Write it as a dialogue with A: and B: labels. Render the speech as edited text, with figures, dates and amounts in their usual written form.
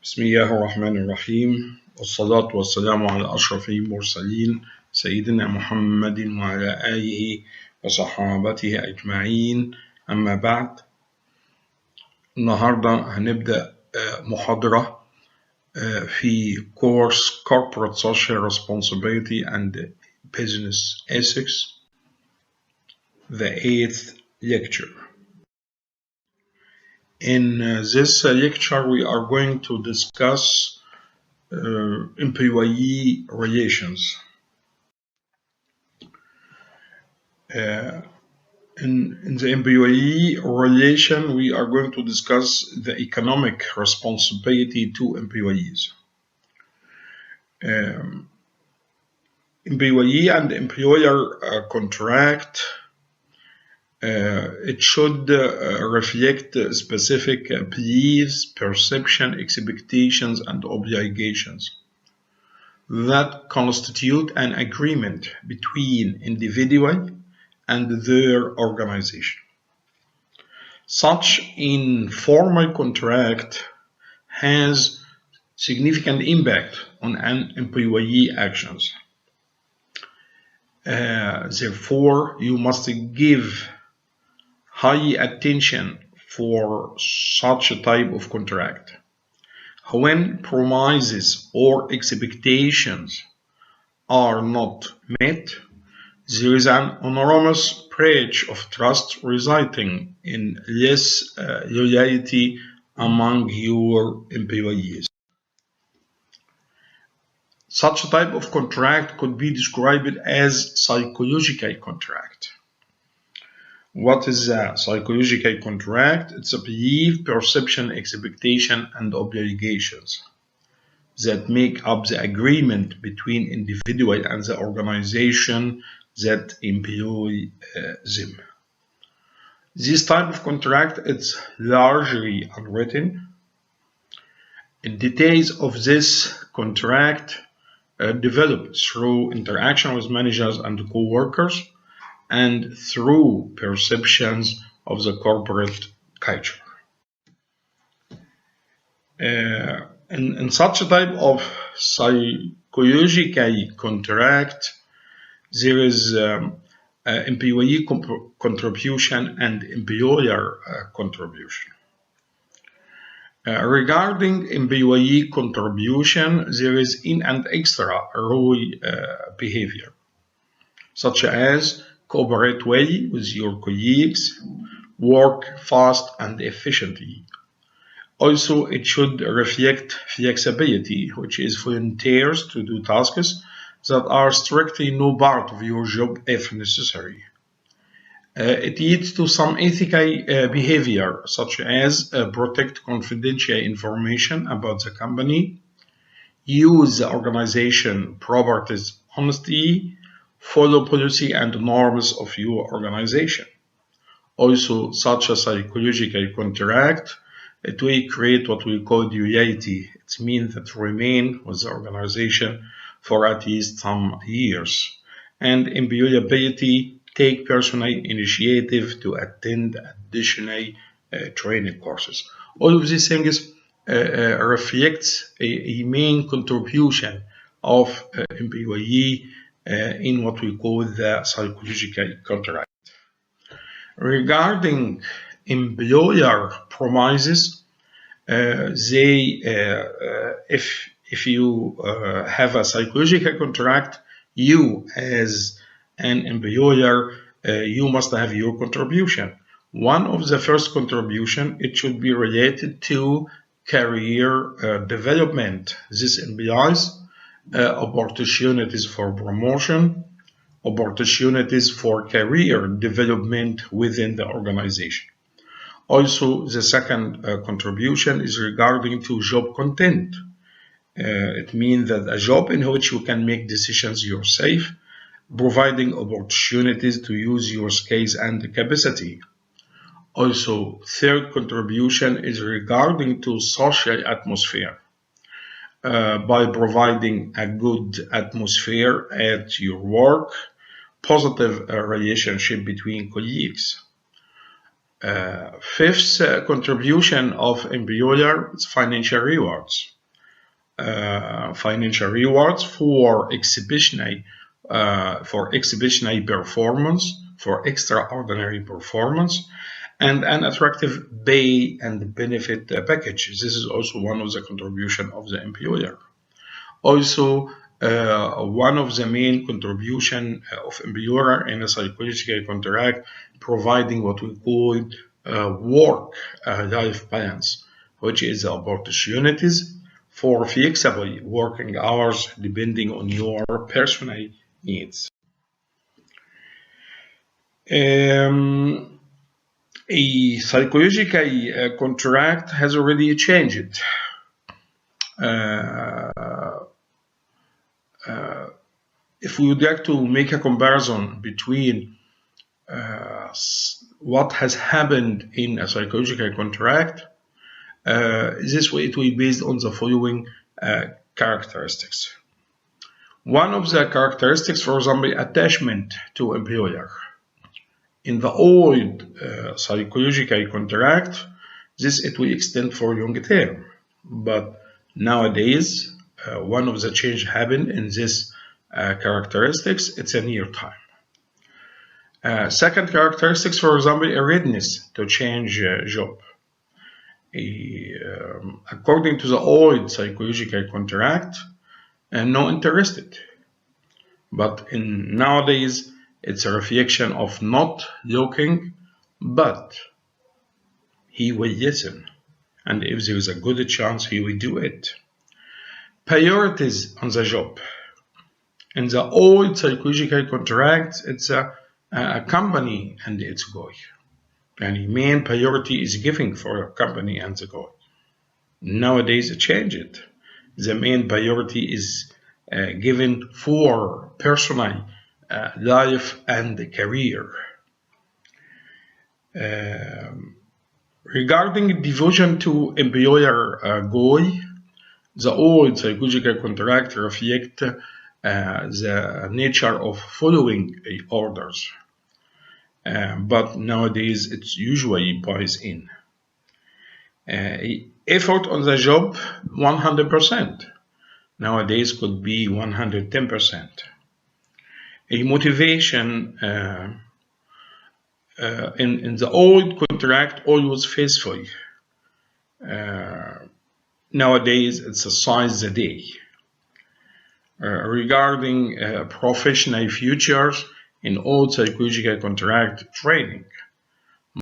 A: بسم الله الرحمن الرحيم، والصلاة والسلام على أشرف المرسلين سيدنا محمد وعلى آله وصحابته أجمعين. أما بعد، النهاردة هنبدأ محاضرة في course Corporate Social Responsibility and Business Ethics, the 8th lecture. In this lecture, we are going to discuss employee relations. In the employee relation, we are going to discuss the economic responsibility to employees. Employee and employer contract. It should reflect specific beliefs, perception, expectations, and obligations that constitute an agreement between individual and their organization. Such informal contract has significant impact on an employee actions. Therefore, you must give high attention for such a type of contract. When promises or expectations are not met, there is an enormous breach of trust resulting in less loyalty among your employees. Such a type of contract could be described as psychological contract. What is a psychological contract? It's a belief, perception, expectation, and obligations that make up the agreement between individual and the organization that employ them. This type of contract is largely unwritten. The details of this contract develop through interaction with managers and co-workers and through perceptions of the corporate culture. In such a type of psychological contract, there is employee contribution and employer contribution. Regarding employee contribution, there is in and extra role behavior, such as cooperate well with your colleagues, work fast and efficiently. Also, it should reflect flexibility, which is volunteers to do tasks that are strictly no part of your job if necessary. It leads to some ethical behavior, such as protect confidential information about the company, use the organization properties honestly, follow policy and norms of your organization. Also, such a psychological contract, it will create what we call loyalty. It means that remain with the organization for at least some years. And employability, take personal initiative to attend additional training courses. All of these things reflects a main contribution of employee in what we call the psychological contract. Regarding employer promises, if you have a psychological contract, you as an employer, you must have your contribution. One of the first contribution, it should be related to career development. This implies opportunities for promotion, opportunities for career development within the organization. Also, the second contribution is regarding to job content. It means that a job in which you can make decisions yourself, providing opportunities to use your skills and capacity. Also, third contribution is regarding to social atmosphere. By providing a good atmosphere at your work, positive relationship between colleagues. Fifth contribution of employer is financial rewards. financial rewards for exhibitionary performance, for extraordinary performance, and an attractive pay and benefit package. This is also one of the contributions of the employer. Also, one of the main contribution of employer in a psychological contract, providing what we call work-life balance, which is the opportunities for flexible working hours depending on your personal needs. A psychological contract has already changed. If we would like to make a comparison between what has happened in a psychological contract, this way it will be based on the following characteristics. One of the characteristics, for example, attachment to employer. In the old psychological contract, it will extend for long term, but nowadays one of the change happened in this characteristics. It's a near time. Second characteristics, for example, a readiness to change job. According to the old psychological contract, no interested, but in nowadays it's a reflection of not looking, but he will listen, and if there is a good chance he will do it. Priorities on the job. In the old psychological contract, it's a company and its goal. And the main priority is giving for a company and the goal. Nowadays it changed. The main priority is given for personal life and career. Regarding devotion to employer goal, the old psychological contract reflects the nature of following orders, but nowadays it's usually buys in. Effort on the job, 100%. Nowadays could be 110%. A motivation in the old contract always faithful. Nowadays it's a size a day. Regarding professional futures, in old psychological contract, training.